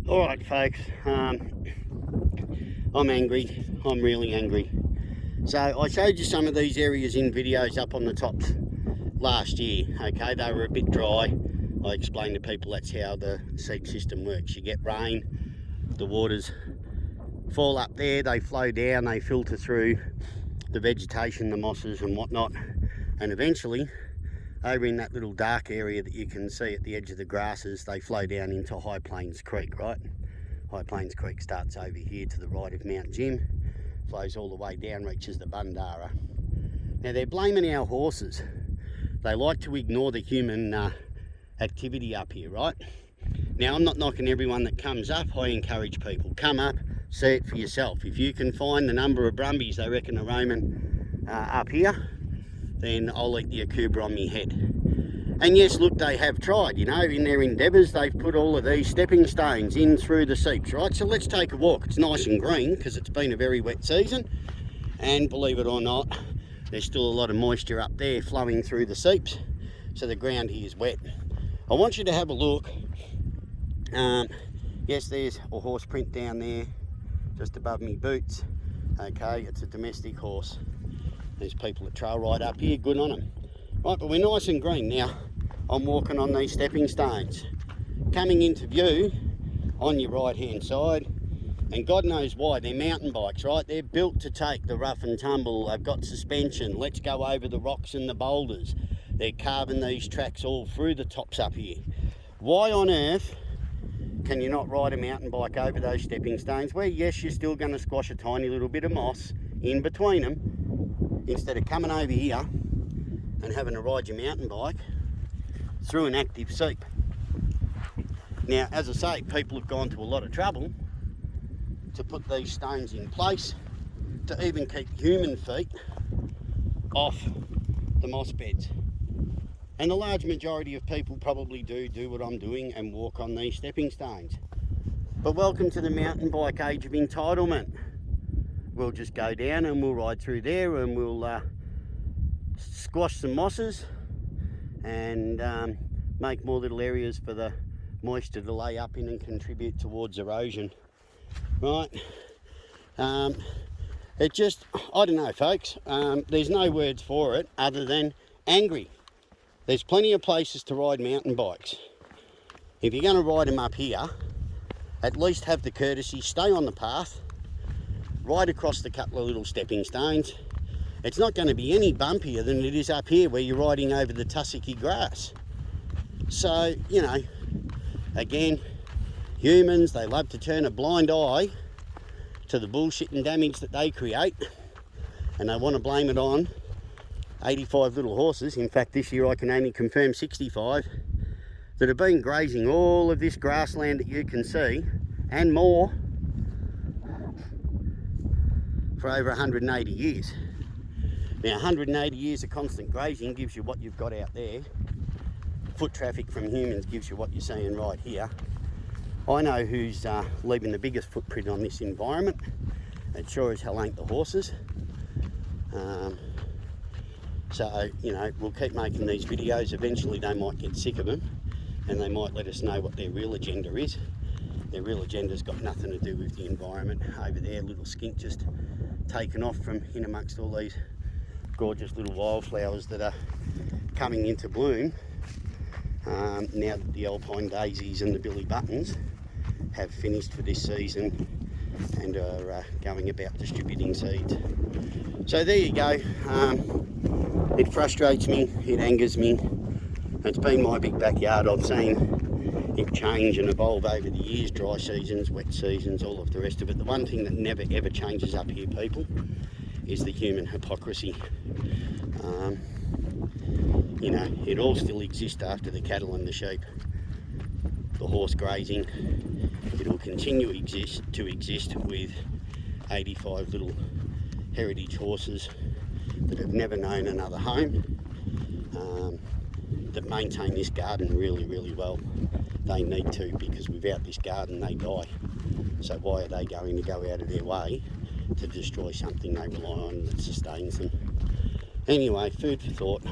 Alright folks, I'm angry. I'm really angry. So I showed you some of these areas in videos up on the tops last year. Okay, they were a bit dry. I explained to people that's how the seep system works. You get rain, the waters fall up there, they flow down, they filter through the vegetation, the mosses and whatnot, and eventually over in that little dark area that you can see at the edge of the grasses, they flow down into High Plains Creek, right? High Plains Creek starts over here to the right of Mount Jim, flows all the way down, reaches the Bundara. Now they're blaming our horses. They like to ignore the human activity up here, right? Now I'm not knocking everyone that comes up. I encourage people, come up, see it for yourself. If you can find the number of brumbies they reckon are roaming up here, then I'll eat the akubra on me head. And yes, look, they have tried, you know, in their endeavours, they've put all of these stepping stones in through the seeps, right? So let's take a walk. It's nice and green because it's been a very wet season. And believe it or not, there's still a lot of moisture up there flowing through the seeps. So the ground here is wet. I want you to have a look. Yes, there's a horse print down there, just above me boots. Okay, it's a domestic horse. There's people that trail right up here, good on them. Right, but we're nice and green. Now, I'm walking on these stepping stones. Coming into view on your right hand side, and God knows why, they're mountain bikes, right? They're built to take the rough and tumble. They've got suspension. Let's go over the rocks and the boulders. They're carving these tracks all through the tops up here. Why on earth can you not ride a mountain bike over those stepping stones where, yes, you're still going to squash a tiny little bit of moss in between them, instead of coming over here and having to ride your mountain bike through an active seep? Now, as I say, people have gone to a lot of trouble to put these stones in place to even keep human feet off the moss beds. And the large majority of people probably do what I'm doing and walk on these stepping stones. But welcome to the mountain bike age of entitlement. We'll just go down and we'll ride through there and we'll squash some mosses and make more little areas for the moisture to lay up in and contribute towards erosion. Right? It just, I don't know folks, there's no words for it other than angry. There's plenty of places to ride mountain bikes. If you're going to ride them up here, at least have the courtesy, stay on the path, ride across the couple of little stepping stones. It's not going to be any bumpier than it is up here where you're riding over the tussocky grass. So, you know, again, humans, they love to turn a blind eye to the bullshit and damage that they create, and they want to blame it on 85 little horses. In fact, this year I can only confirm 65 that have been grazing all of this grassland that you can see and more for over 180 years. Now, 180 years of constant grazing gives you what you've got out there. Foot traffic from humans gives you what you're seeing right here. I know who's leaving the biggest footprint on this environment. It sure as hell ain't the horses. So, you know, we'll keep making these videos. Eventually they might get sick of them and they might let us know what their real agenda is. Their real agenda's got nothing to do with the environment. Over there, little skink just taken off from in amongst all these gorgeous little wildflowers that are coming into bloom. Now that the alpine daisies and the billy buttons have finished for this season and are going about distributing seeds. So there you go. It frustrates me, it angers me. It's been my big backyard. I've seen it change and evolve over the years, dry seasons, wet seasons, all of the rest of it. The one thing that never ever changes up here, people, is the human hypocrisy. You know, it all still exists after the cattle and the sheep. The horse grazing, it'll continue to exist with 85 little heritage horses that have never known another home, that maintain this garden really, really well. They need to, because without this garden they die. So why are they going to go out of their way to destroy something they rely on that sustains them? Anyway, food for thought.